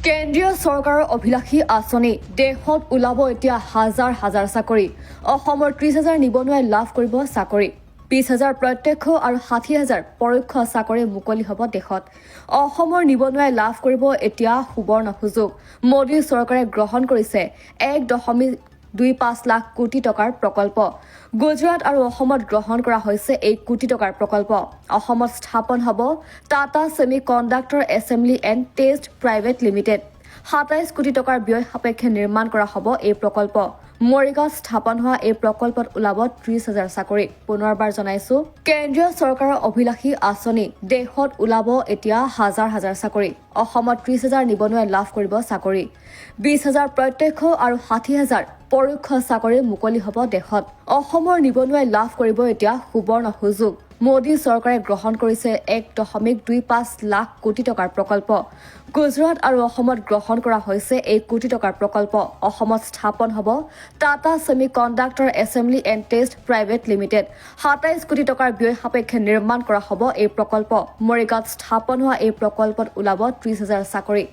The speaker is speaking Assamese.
কেন্দ্ৰীয় চৰকাৰৰ অভিলাষী আঁচনি দেশত ওলাব এতিয়া হাজাৰ হাজাৰ চাকৰি অসমৰ 30,000 নিবনুৱাই লাভ কৰিব চাকৰি 20,000 প্ৰত্যক্ষ আৰু 60,000 পৰোক্ষ চাকৰি মুকলি হ'ব দেশত অসমৰ নিবনুৱাই লাভ কৰিব এতিয়া সুবৰ্ণ সুযোগ মোদী চৰকাৰে গ্ৰহণ কৰিছে 1.25 লাখ কোটি টকাৰ প্ৰকল্প গুজৰাট আৰু অসমত গ্ৰহণ কৰা হৈছে এই কোটি টকাৰ প্ৰকল্প অসমত স্থাপন হ'ব Tata semiconductor assembly and test private limited 27 কোটি টকাৰ ব্যয় সাপেক্ষে নিৰ্মাণ কৰা হ'ব এই প্ৰকল্প মৰিগাঁৱত স্থাপন হোৱা এই প্ৰকল্পত ওলাব 30,000 চাকৰি পুনৰবাৰ জনাইছো কেন্দ্ৰীয় চৰকাৰৰ অভিলাষী আঁচনি দেশত ওলাব এতিয়া হাজাৰ হাজাৰ চাকৰি অসমত 30,000 নিবনুৱাই লাভ কৰিব চাকৰি 20,000 প্ৰত্যক্ষ আৰু 60,000 পৰোক্ষ চাকৰি মুকলি হ'ব দেশত অসমৰ নিবনুৱাই লাভ কৰিব এতিয়া সুবৰ্ণ সুযোগ মোদী চৰকাৰে গ্ৰহণ কৰিছে 1.25 লাখ কোটি টকাৰ প্ৰকল্প গুজৰাট আৰু অসমত গ্ৰহণ কৰা হৈছে এই কোটি টকাৰ প্ৰকল্প অসমত স্থাপন হ'ব Tata semiconductor assembly and test private limited 27 কোটি টকাৰ ব্যয় সাপেক্ষে নিৰ্মাণ কৰা হ'ব এই প্ৰকল্প মৰিগাঁৱত স্থাপন হোৱা এই প্ৰকল্পত ওলাব 30,000 চাকৰি